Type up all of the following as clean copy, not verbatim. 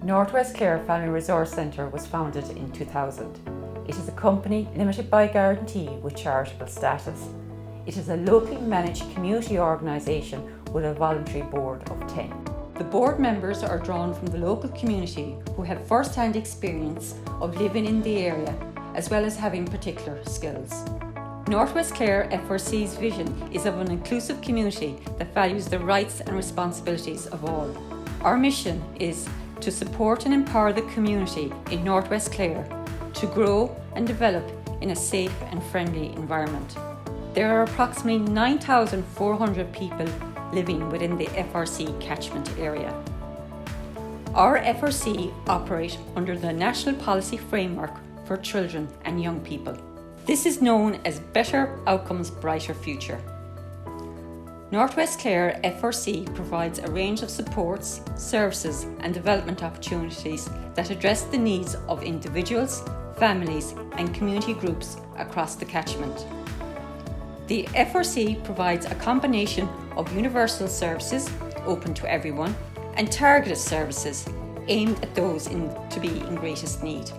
Northwest Clare Family Resource Centre was founded in 2000. It is a company limited by guarantee with charitable status. It is a locally managed community organisation with a voluntary board of 10. The board members are drawn from the local community who have first-hand experience of living in the area as well as having particular skills. Northwest Clare FRC's vision is of an inclusive community that values the rights and responsibilities of all. Our mission is to support and empower the community in Northwest Clare to grow and develop in a safe and friendly environment. There are approximately 9,400 people living within the FRC catchment area. Our FRC operate under the National Policy Framework for Children and Young People. This is known as Better Outcomes, Brighter Future. Northwest Clare FRC provides a range of supports, services and development opportunities that address the needs of individuals, families and community groups across the catchment. The FRC provides a combination of universal services open to everyone and targeted services aimed at those to be in greatest need.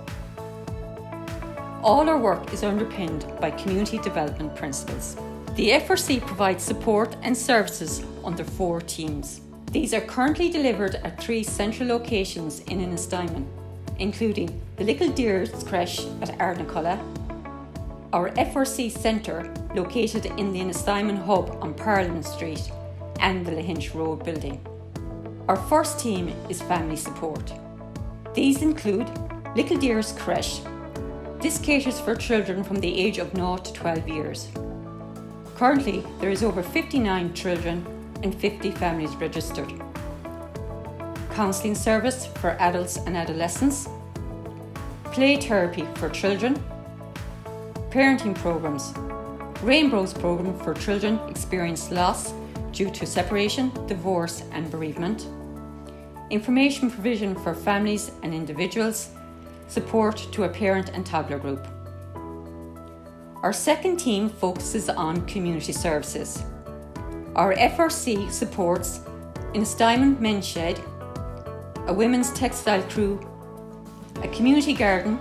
All our work is underpinned by community development principles. The FRC provides support and services under 4 teams. These are currently delivered at 3 central locations in Ennistimon, including the Little Dears Creche at Ardnaculla, our FRC Centre located in the Ennistimon Hub on Parliament Street and the Lahinch Road building. Our first team is family support. These include Little Dears Creche. This caters for children from the age of 0 to 12 years. Currently, there is over 59 children and 50 families registered. Counselling service for adults and adolescents, play therapy for children, parenting programmes, Rainbows programme for children experiencing loss due to separation, divorce and bereavement, information provision for families and individuals, support to a parent and toddler group. Our second team focuses on community services. Our FRC supports Ennistimon Men's Shed, a women's textile crew, a community garden,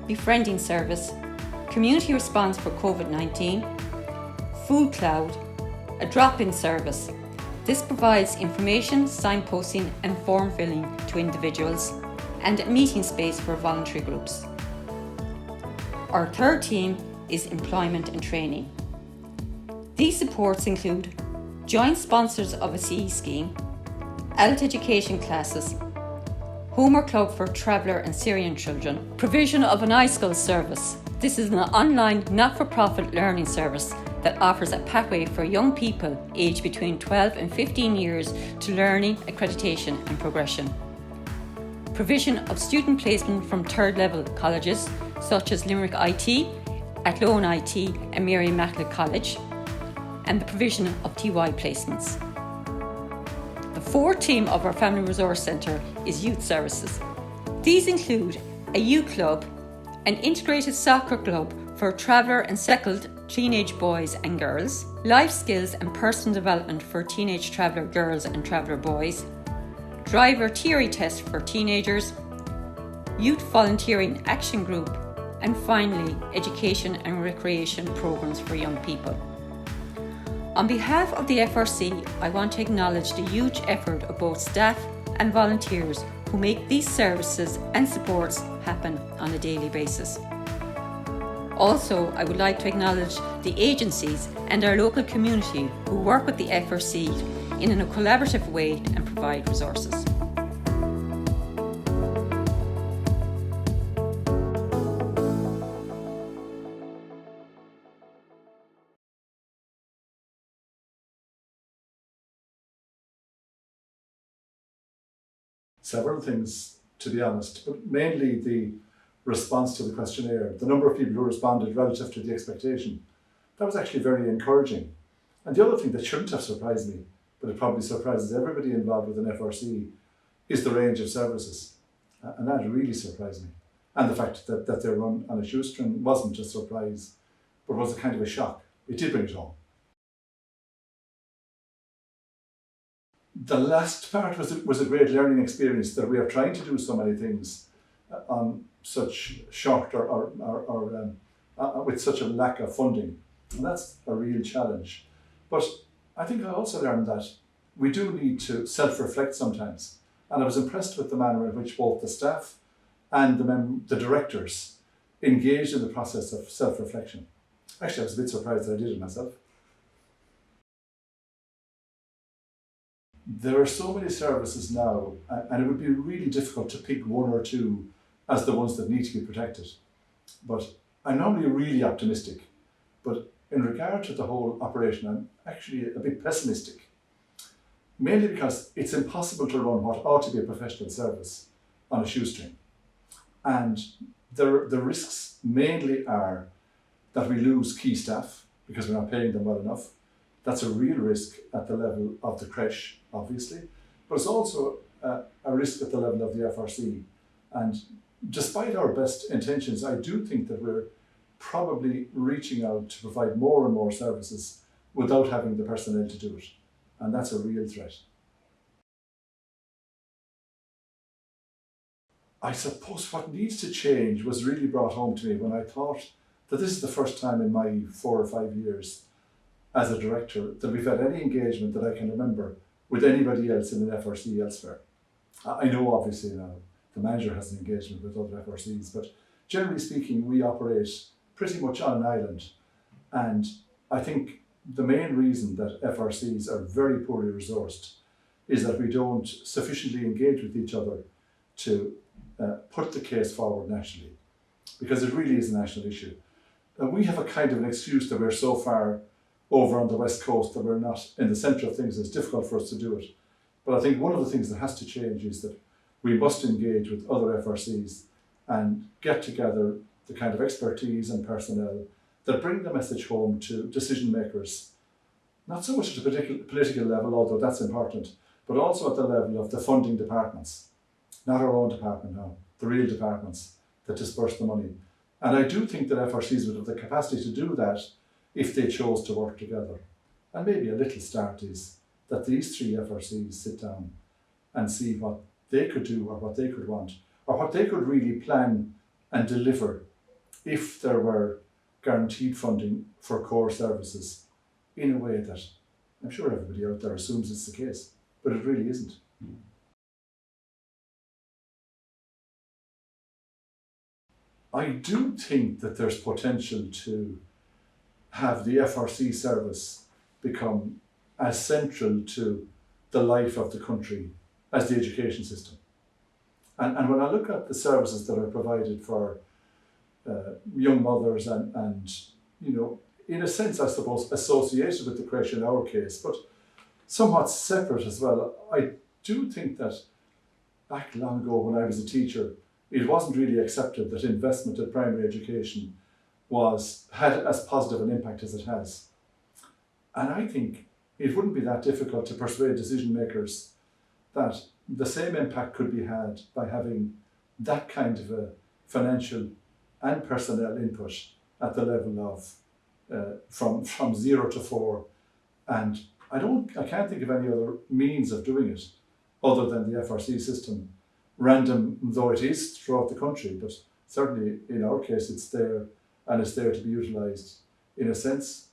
befriending service, community response for COVID-19, Food Cloud, a drop-in service. This provides information, signposting and form filling to individuals and a meeting space for voluntary groups. Our third team is employment and training. These supports include joint sponsors of a CE scheme, adult education classes, homework club for traveller and Syrian children, provision of an iSchool service. This is an online not-for-profit learning service that offers a pathway for young people aged between 12 and 15 years to learning, accreditation and progression. Provision of student placement from third level colleges such as Limerick IT, Athlone IT and Mary Immaculate College, and the provision of TY placements. The fourth team of our Family Resource Centre is youth services. These include a youth club, an integrated soccer club for traveller and settled teenage boys and girls, life skills and personal development for teenage traveller girls and traveller boys, driver theory test for teenagers, youth volunteering action group, and finally, education and recreation programmes for young people. On behalf of the FRC, I want to acknowledge the huge effort of both staff and volunteers who make these services and supports happen on a daily basis. Also, I would like to acknowledge the agencies and our local community who work with the FRC in a collaborative way and provide resources. Several things, to be honest, but mainly the response to the questionnaire, the number of people who responded relative to the expectation. That was actually very encouraging. And the other thing that shouldn't have surprised me, but it probably surprises everybody involved with an FRC, is the range of services. And that really surprised me. And the fact that they're run on a shoestring wasn't a surprise, but was a kind of a shock. It did bring it home. The last part was a great learning experience, that we are trying to do so many things on such short or with such a lack of funding. And that's a real challenge. But I think I also learned that we do need to self-reflect sometimes. And I was impressed with the manner in which both the staff and the directors engaged in the process of self-reflection. Actually, I was a bit surprised that I did it myself. There are so many services now, and it would be really difficult to pick one or two as the ones that need to be protected. But I'm normally really optimistic. But in regard to the whole operation, I'm actually a bit pessimistic. Mainly because it's impossible to run what ought to be a professional service on a shoestring. And the risks mainly are that we lose key staff because we're not paying them well enough. That's a real risk at the level of the creche, obviously, but it's also a risk at the level of the FRC. And despite our best intentions, I do think that we're probably reaching out to provide more and more services without having the personnel to do it. And that's a real threat. I suppose what needs to change was really brought home to me when I thought that this is the first time in my 4 or 5 years as a director that we've had any engagement that I can remember with anybody else in an FRC elsewhere. I know obviously now the manager has an engagement with other FRCs, but generally speaking, we operate pretty much on an island. And I think the main reason that FRCs are very poorly resourced is that we don't sufficiently engage with each other to put the case forward nationally, because it really is a national issue. And we have a kind of an excuse that we're so far over on the west coast that we're not in the centre of things. It's difficult for us to do it. But I think one of the things that has to change is that we must engage with other FRCs and get together the kind of expertise and personnel that bring the message home to decision makers, not so much at a political level, although that's important, but also at the level of the funding departments. Not our own department now, the real departments that disperse the money. And I do think that FRCs would have the capacity to do that if they chose to work together. And maybe a little start is that these 3 FRCs sit down and see what they could do or what they could want or what they could really plan and deliver if there were guaranteed funding for core services in a way that I'm sure everybody out there assumes it's the case, but it really isn't. I do think that there's potential to have the FRC service become as central to the life of the country as the education system. And when I look at the services that are provided for young mothers and you know, in a sense, I suppose, associated with the creche in our case, but somewhat separate as well, I do think that back long ago when I was a teacher, it wasn't really accepted that investment in primary education had as positive an impact as it has. And I think it wouldn't be that difficult to persuade decision makers that the same impact could be had by having that kind of a financial and personnel input at the level of from 0 to 4. And I can't think of any other means of doing it other than the FRC system, random though it is throughout the country, but certainly in our case it's there and it's there to be utilised. In a sense,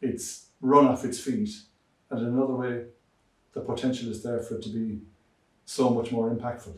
it's run off its feet, and in another way, the potential is there for it to be so much more impactful.